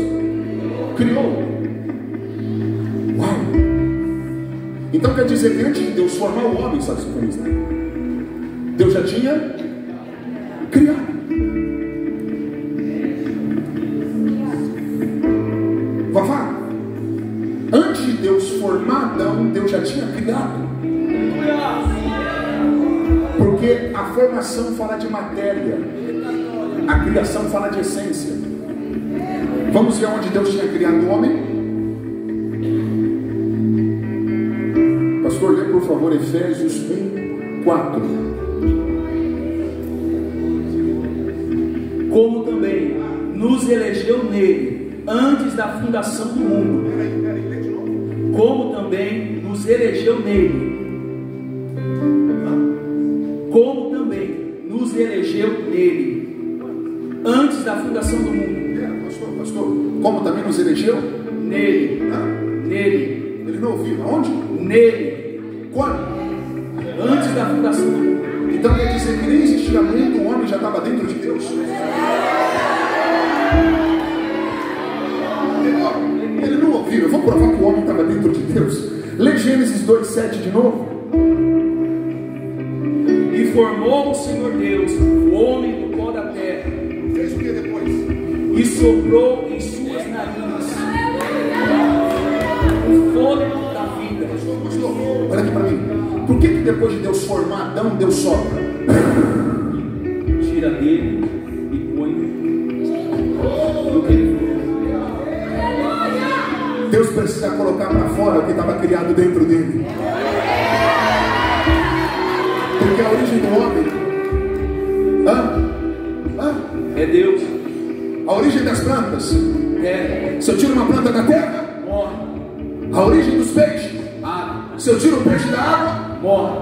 criou. Uau! Então quer dizer que antes de Deus formar o homem, sabe o que foi isso? Deus já tinha criado. Vavá, antes de Deus formar Adão, Deus já tinha criado. Porque a formação fala de matéria, a criação fala de essência. Vamos ver onde Deus tinha criado o homem? Pastor, lê por favor Efésios 1:4. Como também nos elegeu nele antes da fundação do mundo. Como também nos elegeu nele. Como também nos elegeu nele antes da fundação do mundo. Pastor, como também nos elegeu? Nele. Nele. Ele não ouviu, aonde? Nele. Quando? Antes da fundação do mundo. Então quer dizer que nem existia mundo, o homem já estava dentro de Deus? Ele não ouviu, eu vou provar que o homem estava dentro de Deus. Lê Gênesis 2:7 de novo. E formou o Senhor Deus o homem do pó da terra. Fez o que depois? E soprou em suas narinas o fôlego da vida. Pastor, olha aqui para mim. Por que depois de Deus formar Adão, Deus sopra? Tira dele e põe no que ele falou. Deus precisa colocar para fora o que estava criado dentro dele. Porque a origem do homem É Deus. A origem das plantas. É. Se eu tiro uma planta da terra, Morre. a origem dos peixes. Água. Se eu tiro o peixe da água, Morre.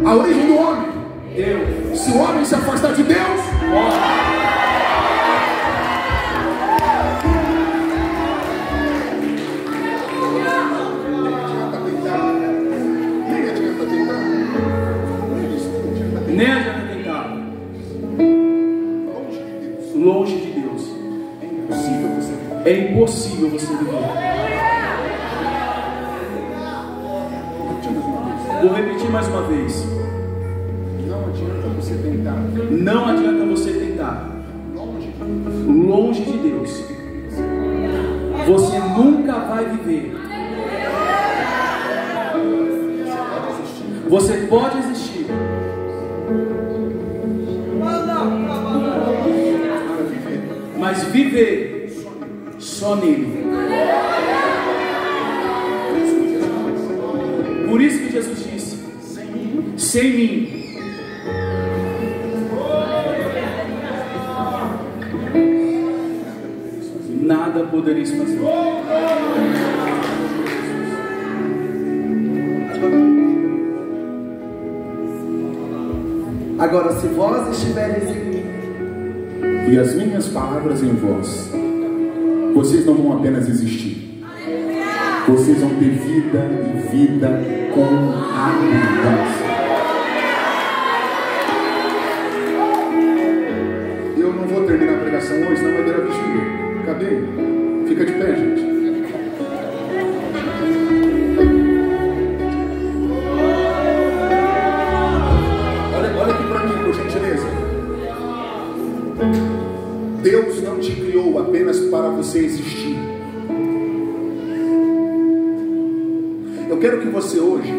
a origem do homem. Deus. Se o homem se afastar de Deus, Morre. Nem adianta tentar. Longe de Deus. É impossível você viver. Vou repetir mais uma vez. não adianta você tentar. Não adianta você tentar. Longe de Deus. Você nunca vai viver. Você pode existir. Mas viver só nele. por isso que Jesus disse: sem mim nada podereis fazer. Agora, se vós estivereis em mim e as minhas palavras em vós, vocês não vão apenas existir, vocês vão ter vida e vida com abundância. Eu não vou terminar a pregação hoje, senão vai virar vigília. Cadê? Fica de pé, gente. Olha aqui para mim, por gentileza. Deus não te criou apenas para você existir. Eu quero que você hoje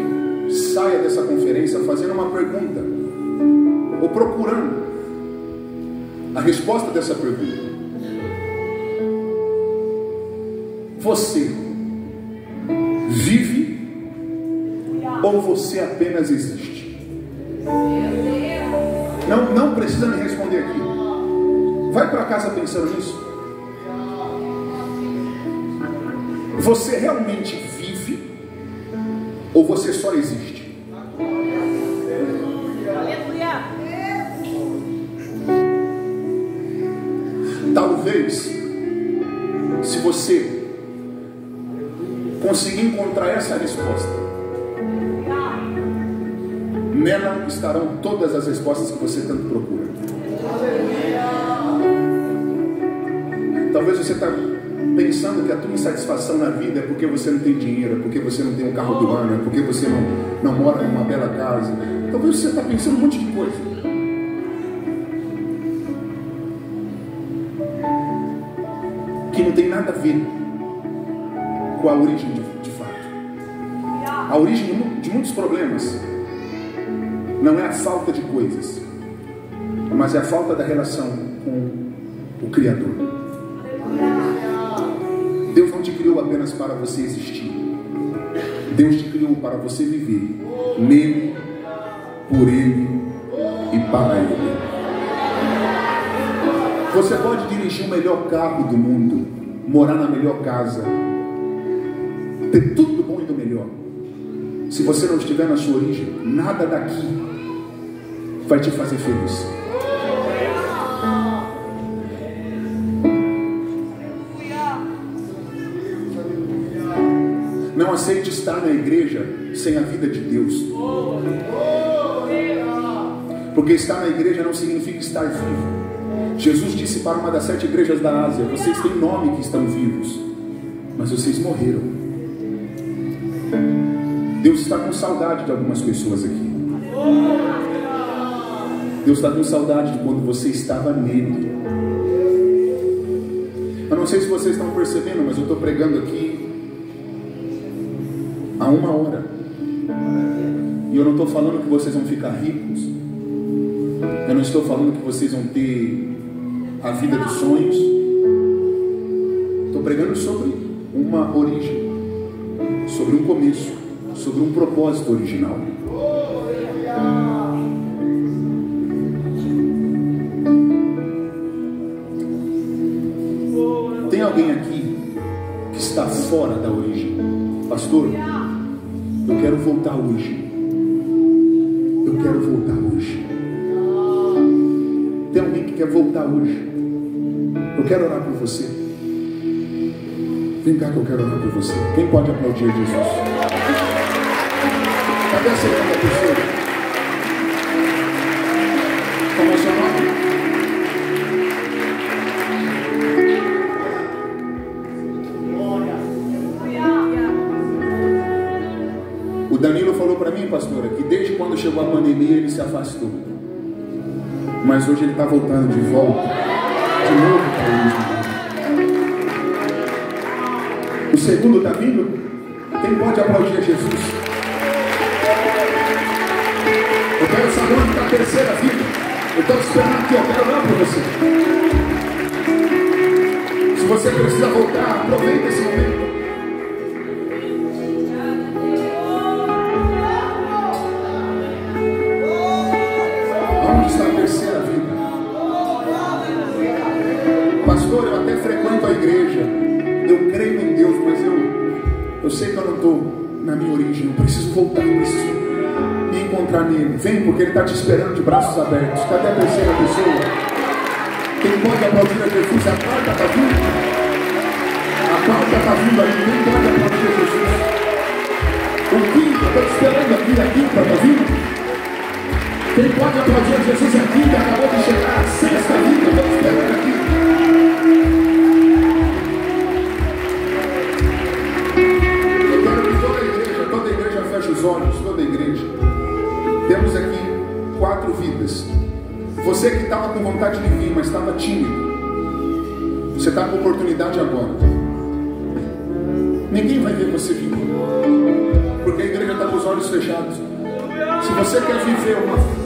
saia dessa conferência fazendo uma pergunta, ou procurando a resposta dessa pergunta. Você vive ou você apenas existe? Não precisa me responder aqui. Vai para casa pensando nisso. Você realmente vive ou você só existe? Talvez, se você conseguir encontrar essa resposta, nela estarão todas as respostas que você tanto procura. Talvez você está pensando que a tua insatisfação na vida é porque você não tem dinheiro, é porque você não tem um carro do ano, é porque você não mora numa bela casa. Talvez você está pensando um monte de coisa. Que não tem nada a ver com a origem de fato. A origem de muitos problemas não é a falta de coisas, mas é a falta da relação com o Criador. Deus não te criou apenas para você existir. Deus te criou para você viver nele, por ele e para ele. Você pode dirigir o melhor carro do mundo, morar na melhor casa, ter tudo do bom e do melhor. Se você não estiver na sua origem, nada daqui vai te fazer feliz. Não aceite estar na igreja sem a vida de Deus. Porque estar na igreja não significa estar vivo. Jesus disse para uma das 7 igrejas da Ásia: vocês têm nome que estão vivos, mas vocês morreram. Deus está com saudade de algumas pessoas aqui. Deus está com saudade de quando você estava nele. Eu não sei se vocês estão percebendo, mas eu estou pregando aqui há 1 hora. E eu não estou falando que vocês vão ficar ricos. Eu não estou falando que vocês vão ter a vida dos sonhos. Estou pregando sobre uma origem, sobre um começo, sobre um propósito original. Tem alguém aqui que está fora da origem? Pastor, eu quero voltar hoje. Eu quero voltar hoje. Tem alguém que quer voltar hoje? Eu quero orar por você. Vem cá que eu quero orar por você. Quem pode aplaudir Jesus? Cadê a segunda pessoa? Como é o seu nome? O Danilo falou para mim, pastora, que desde quando chegou a pandemia ele se afastou. Mas hoje ele está voltando de volta, de novo para ele. O segundo está vindo? Quem pode aplaudir a Jesus? Eu quero saber onde está a terceira vida. Eu estou te esperando aqui, eu quero orar por você. Se você precisa voltar, aproveita esse momento. estou na minha origem, eu preciso voltar, eu preciso me encontrar nele. Vem, porque ele está te esperando de braços abertos. Cadê a terceira pessoa? Quem pode aplaudir a Jesus? A quarta está vindo? A quarta está vindo aí. Quem pode aplaudir a Jesus? O quinto, eu estou te esperando aqui. A quinta está vindo? Quem pode aplaudir a Jesus? A quinta acabou de chegar. A sexta vindo, eu estou te esperando aqui. Eu quero que toda igreja feche os olhos, toda igreja. Temos aqui 4 vidas. Você que estava com vontade de vir, mas estava tímido, você está com oportunidade agora. Ninguém vai ver você vir, porque a igreja está com os olhos fechados. Se você quer viver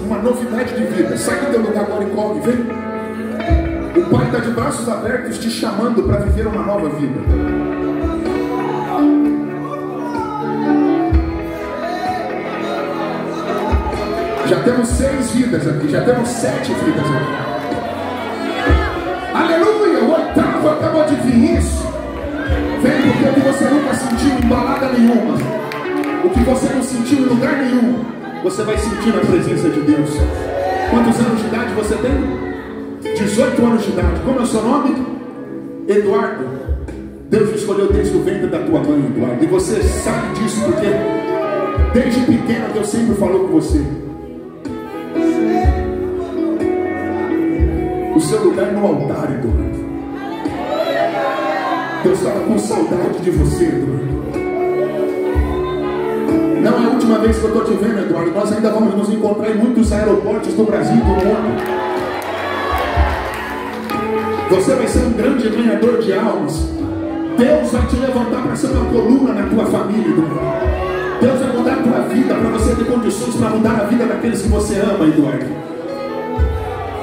uma novidade de vida, sai do teu lugar agora e corre, vem. O Pai está de braços abertos te chamando para viver uma nova vida. Já temos 6 vidas aqui, já temos 7 vidas aqui. Aleluia! O 8º acabou de vir. Isso. Vem, porque o que você nunca sentiu em balada nenhuma, o que você não sentiu em lugar nenhum, você vai sentir na presença de Deus. Quantos anos de idade você tem? 18 anos de idade. Como é o seu nome? Eduardo. Deus te escolheu desde o ventre da tua mãe, Eduardo. E você sabe disso porque desde pequeno Deus sempre falou com você. O seu lugar é no altar, Eduardo. Deus estava com saudade de você, Eduardo. Não é a última vez que eu estou te vendo, Eduardo. Nós ainda vamos nos encontrar em muitos aeroportos do Brasil e do mundo. Você vai ser um grande ganhador de almas. Deus vai te levantar para ser uma coluna na tua família, Eduardo. Deus vai mudar a tua vida para você ter condições para mudar a vida daqueles que você ama, Eduardo.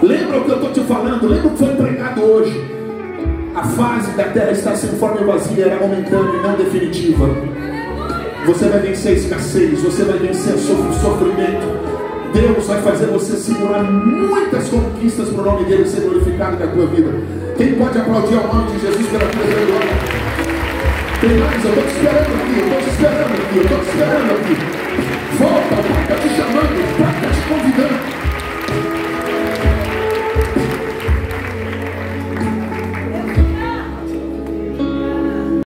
Lembra o que eu estou te falando? Lembra o que foi pregado hoje? A fase da terra está sem forma e vazia, era momentânea e não definitiva. Você vai vencer a escassez, você vai vencer o sofrimento. Deus vai fazer você segurar muitas conquistas para o nome dele ser glorificado na tua vida. Quem pode aplaudir ao nome de Jesus pela vida dele? Tem mais, eu estou te esperando aqui, eu estou te esperando aqui, eu estou te esperando aqui. Volta, o Pai está te chamando.